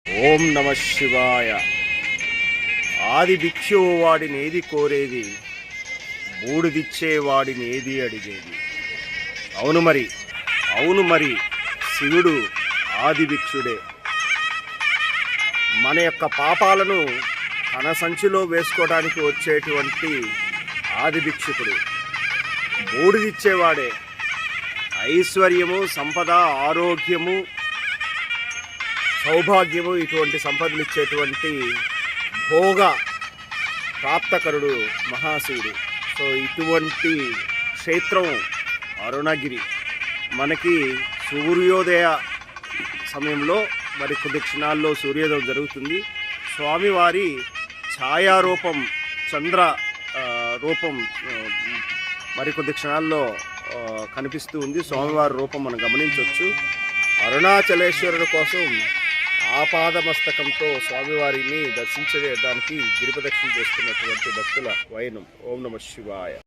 ఓం నమ శివాయ. ఆది భిక్షువు వాడినేది కోరేది, బూడిదిచ్చేవాడినేది అడిగేది. అవును మరి శివుడు ఆది భిక్షుడే. మన యొక్క పాపాలను తన సంచిలో వేసుకోవడానికి వచ్చేటువంటి ఆది భిక్షుకుడు బూడిదిచ్చేవాడే. ఐశ్వర్యము, సంపద, ఆరోగ్యము, సౌభాగ్యము ఇటువంటి సంపదలు ఇచ్చేటువంటి భోగ ప్రాప్తకరుడు మహాశివుడు. సో ఇటువంటి క్షేత్రం అరుణగిరి. మనకి సూర్యోదయ సమయంలో మరి కొద్ది క్షణాల్లో సూర్యోదయం జరుగుతుంది. స్వామివారి ఛాయారూపం, చంద్ర రూపం మరికొద్ది క్షణాల్లో కనిపిస్తూ ఉంది. స్వామివారి రూపం మనం గమనించవచ్చు. అరుణాచలేశ్వరుడు కోసం ఆపాదమస్తకంతో స్వామివారిని దర్శించడానికి గిరిప్రదక్షిణ చేస్తున్నటువంటి భక్తుల వైనం. ఓం నమ శివాయ.